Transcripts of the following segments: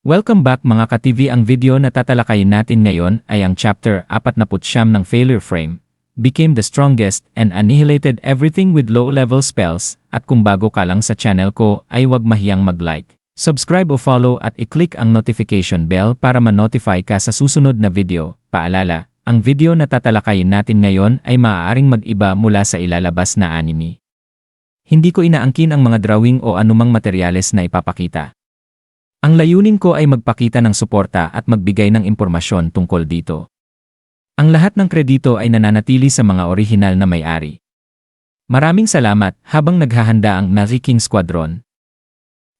Welcome back mga ka-TV. Ang video na tatalakayin natin ngayon ay ang chapter 49 ng Failure Frame, Became the Strongest and Annihilated Everything with Low-Level Spells. At kung bago ka lang sa channel ko ay huwag mahiyang mag-like, subscribe o follow at i-click ang notification bell para ma-notify ka sa susunod na video. Paalala, ang video na tatalakayin natin ngayon ay maaaring mag-iba mula sa ilalabas na anime. Hindi ko inaangkin ang mga drawing o anumang materyales na ipapakita. Ang layunin ko ay magpakita ng suporta at magbigay ng impormasyon tungkol dito. Ang lahat ng kredito ay nananatili sa mga orihinal na may-ari. Maraming salamat. Habang naghahanda ang Nazi King Squadron,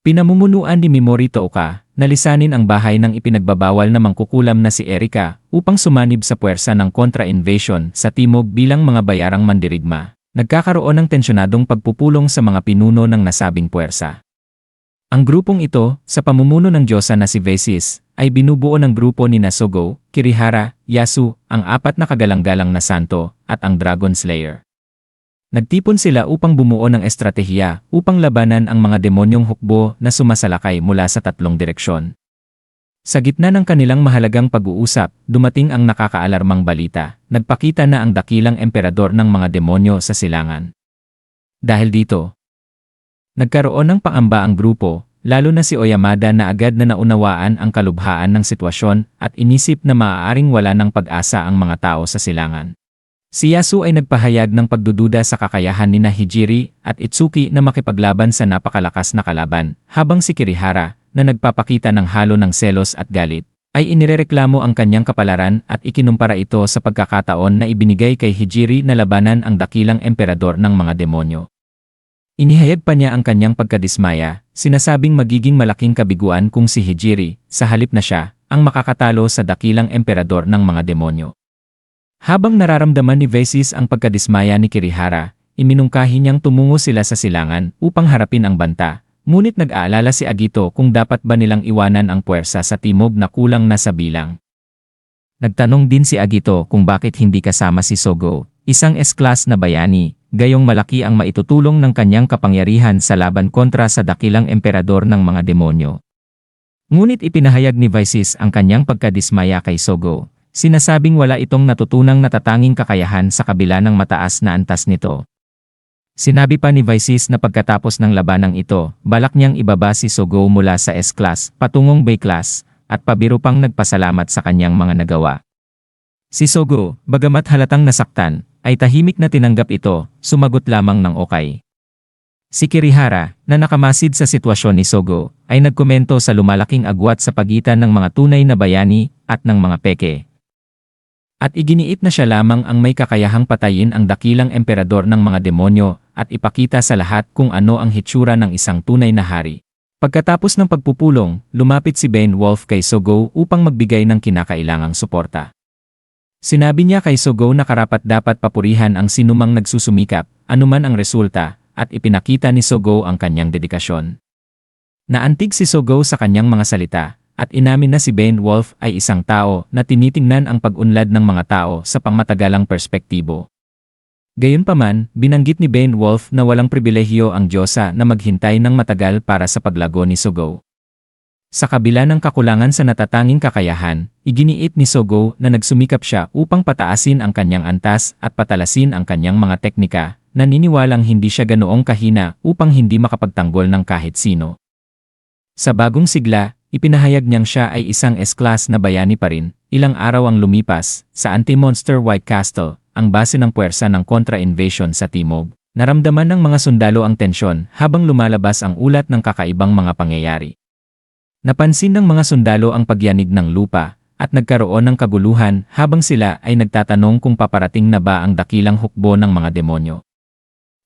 pinamumunuan ni Mimori Touka na lisanin ang bahay ng ipinagbabawal na mangkukulam na si Erika upang sumanib sa puwersa ng kontra-invasion sa timog bilang mga bayarang mandirigma. Nagkakaroon ng tensyonadong pagpupulong sa mga pinuno ng nasabing puwersa. Ang grupong ito, sa pamumuno ng Diyosa na si Vesis, ay binubuo ng grupo ni Sogo, Kirihara, Yasu, ang apat na kagalang-galang na santo, at ang Dragon Slayer. Nagtipon sila upang bumuo ng estratehiya upang labanan ang mga demonyong hukbo na sumasalakay mula sa tatlong direksyon. Sa gitna ng kanilang mahalagang pag-uusap, dumating ang nakakaalarmang balita. Nagpakita na ang dakilang emperador ng mga demonyo sa silangan. Dahil dito, nagkaroon ng pangamba ang grupo, lalo na si Oyamada na agad na naunawaan ang kalubhaan ng sitwasyon at inisip na maaaring wala ng pag-asa ang mga tao sa silangan. Si Yasu ay nagpahayag ng pagdududa sa kakayahan ni Hijiri at Itsuki na makipaglaban sa napakalakas na kalaban, habang si Kirihara, na nagpapakita ng halo ng selos at galit, ay inirereklamo ang kanyang kapalaran at ikinumpara ito sa pagkakataon na ibinigay kay Hijiri na labanan ang dakilang emperador ng mga demonyo. Inihayag pa niya ang kanyang pagkadismaya, sinasabing magiging malaking kabiguan kung si Hijiri, sa halip na siya, ang makakatalo sa dakilang emperador ng mga demonyo. Habang nararamdaman ni Vesis ang pagkadismaya ni Kirihara, iminungkahi niyang tumungo sila sa silangan upang harapin ang banta, ngunit nag-aalala si Agito kung dapat ba nilang iwanan ang puwersa sa timog na kulang na sa bilang. Nagtanong din si Agito kung bakit hindi kasama si Sogo, isang S-class na bayani, gayong malaki ang maitutulong ng kanyang kapangyarihan sa laban kontra sa dakilang emperador ng mga demonyo. Ngunit ipinahayag ni Vesis ang kanyang pagkadismaya kay Sogo, sinasabing wala itong natutunang natatanging kakayahan sa kabila ng mataas na antas nito. Sinabi pa ni Vesis na pagkatapos ng labanang ito, balak niyang ibaba si Sogo mula sa S-class patungong B-class, at pabiro pang nagpasalamat sa kanyang mga nagawa. Si Sogo, bagamat halatang nasaktan, ay tahimik na tinanggap ito, sumagot lamang ng okay. Si Kirihara, na nakamasid sa sitwasyon ni Sogo, ay nagkomento sa lumalaking agwat sa pagitan ng mga tunay na bayani at ng mga peke. At iginiit na siya lamang ang may kakayahang patayin ang dakilang emperador ng mga demonyo at ipakita sa lahat kung ano ang hitsura ng isang tunay na hari. Pagkatapos ng pagpupulong, lumapit si Beowulf kay Sogo upang magbigay ng kinakailangang suporta. Sinabi niya kay Sogo na karapat-dapat papurihan ang sinumang nagsusumikap, anuman ang resulta, at ipinakita ni Sogo ang kanyang dedikasyon. Naantig si Sogo sa kanyang mga salita, at inamin na si Beowulf ay isang tao na tinitingnan ang pag-unlad ng mga tao sa pangmatagalang perspektibo. Gayunpaman, binanggit ni Beowulf na walang pribilehiyo ang Diyosa na maghintay ng matagal para sa paglago ni Sogo. Sa kabila ng kakulangan sa natatanging kakayahan, iginiit ni Sogo na nagsumikap siya upang pataasin ang kanyang antas at patalasin ang kanyang mga teknika, naniniwalang hindi siya ganoong kahina upang hindi makapagtanggol ng kahit sino. Sa bagong sigla, ipinahayag niyang siya ay isang S-class na bayani pa rin. Ilang araw ang lumipas, sa Anti-Monster White Castle, ang base ng puwersa ng kontra-invasion sa timog, naramdaman ng mga sundalo ang tensyon habang lumalabas ang ulat ng kakaibang mga pangyayari. Napansin ng mga sundalo ang pagyanig ng lupa, at nagkaroon ng kaguluhan habang sila ay nagtatanong kung paparating na ba ang dakilang hukbo ng mga demonyo.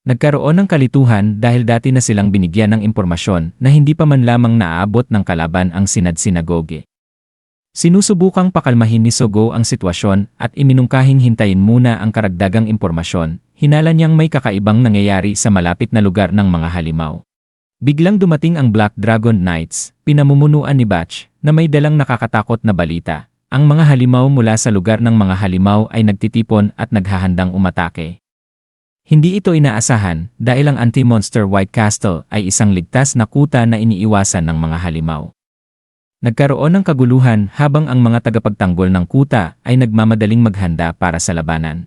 Nagkaroon ng kalituhan dahil dati na silang binigyan ng impormasyon na hindi pa man lamang naaabot ng kalaban ang sinagoge. Sinusubukang pakalmahin ni Sogo ang sitwasyon at iminungkahing hintayin muna ang karagdagang impormasyon. Hinala niyang may kakaibang nangyayari sa malapit na lugar ng mga halimaw. Biglang dumating ang Black Dragon Knights, pinamumunuan ni Batch, na may dalang nakakatakot na balita. Ang mga halimaw mula sa lugar ng mga halimaw ay nagtitipon at naghahandang umatake. Hindi ito inaasahan dahil ang Anti-Monster White Castle ay isang ligtas na kuta na iniiwasan ng mga halimaw. Nagkaroon ng kaguluhan habang ang mga tagapagtanggol ng kuta ay nagmamadaling maghanda para sa labanan.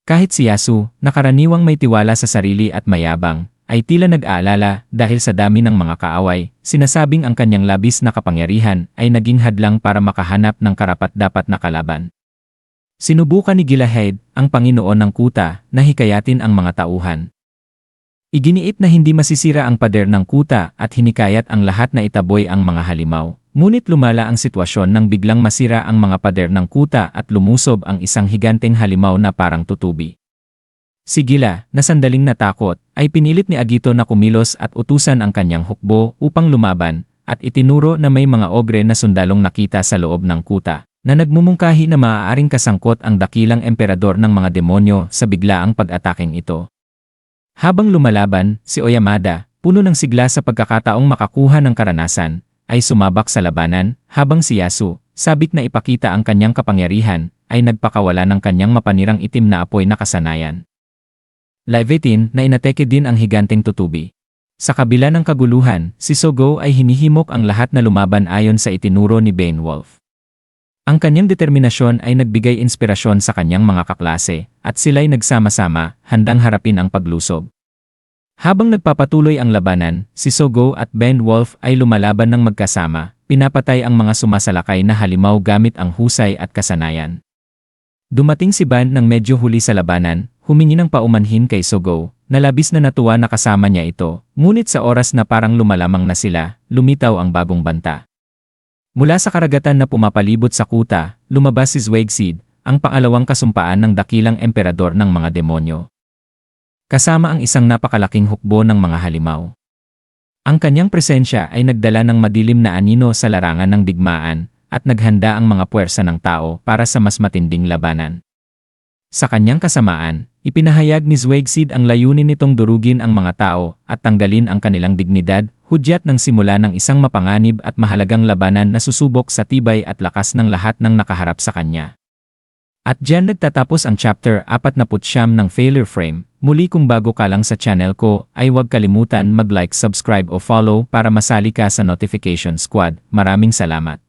Kahit si Yasuo, na karaniwang may tiwala sa sarili at mayabang, ay tila nag-aalala dahil sa dami ng mga kaaway, sinasabing ang kanyang labis na kapangyarihan ay naging hadlang para makahanap ng karapat-dapat na kalaban. Sinubukan ni Gilahad, ang Panginoon ng kuta, na hikayatin ang mga tauhan. Iginiit na hindi masisira ang pader ng kuta at hinikayat ang lahat na itaboy ang mga halimaw. Ngunit lumala ang sitwasyon nang biglang masira ang mga pader ng kuta at lumusob ang isang higanteng halimaw na parang tutubi. Si Gila, na sandaling natakot, ay pinilit ni Agito na kumilos at utusan ang kanyang hukbo upang lumaban, at itinuro na may mga ogre na sundalong nakita sa loob ng kuta, na nagmumungkahi na maaaring kasangkot ang dakilang emperador ng mga demonyo sa biglaang pag-ataking ito. Habang lumalaban, si Oyamada, puno ng sigla sa pagkakataong makakuha ng karanasan, ay sumabak sa labanan, habang si Yasuo, sabik na ipakita ang kanyang kapangyarihan, ay nagpakawala ng kanyang mapanirang itim na apoy na kasanayan. Levitin na inatake din ang higanteng tutubi. Sa kabila ng kaguluhan, si Sogo ay hinihimok ang lahat na lumaban ayon sa itinuro ni Beowulf. Ang kanyang determinasyon ay nagbigay inspirasyon sa kanyang mga kaklase, at sila'y nagsama-sama, handang harapin ang paglusob. Habang nagpapatuloy ang labanan, si Sogo at Beowulf ay lumalaban ng magkasama, pinapatay ang mga sumasalakay na halimaw gamit ang husay at kasanayan. Dumating si Ban ng medyo huli sa labanan, humingi ng paumanhin kay Sogo, na labis na natuwa na kasama niya ito, ngunit sa oras na parang lumalamang na sila, lumitaw ang bagong banta. Mula sa karagatan na pumapalibot sa kuta, lumabas si Zwegsid, ang pangalawang kasumpaan ng dakilang emperador ng mga demonyo. Kasama ang isang napakalaking hukbo ng mga halimaw. Ang kanyang presensya ay nagdala ng madilim na anino sa larangan ng digmaan, at naghanda ang mga puwersa ng tao para sa mas matinding labanan. Sa kanyang kasamaan, ipinahayag ni Zwegsid ang layunin nitong durugin ang mga tao at tanggalin ang kanilang dignidad, hudyat ng simula ng isang mapanganib at mahalagang labanan na susubok sa tibay at lakas ng lahat ng nakaharap sa kanya. At diyan nagtatapos ang chapter 49 ng Failure Frame. Muli kung bago ka lang sa channel ko, ay huwag kalimutan mag-like, subscribe o follow para masali ka sa notification squad. Maraming salamat.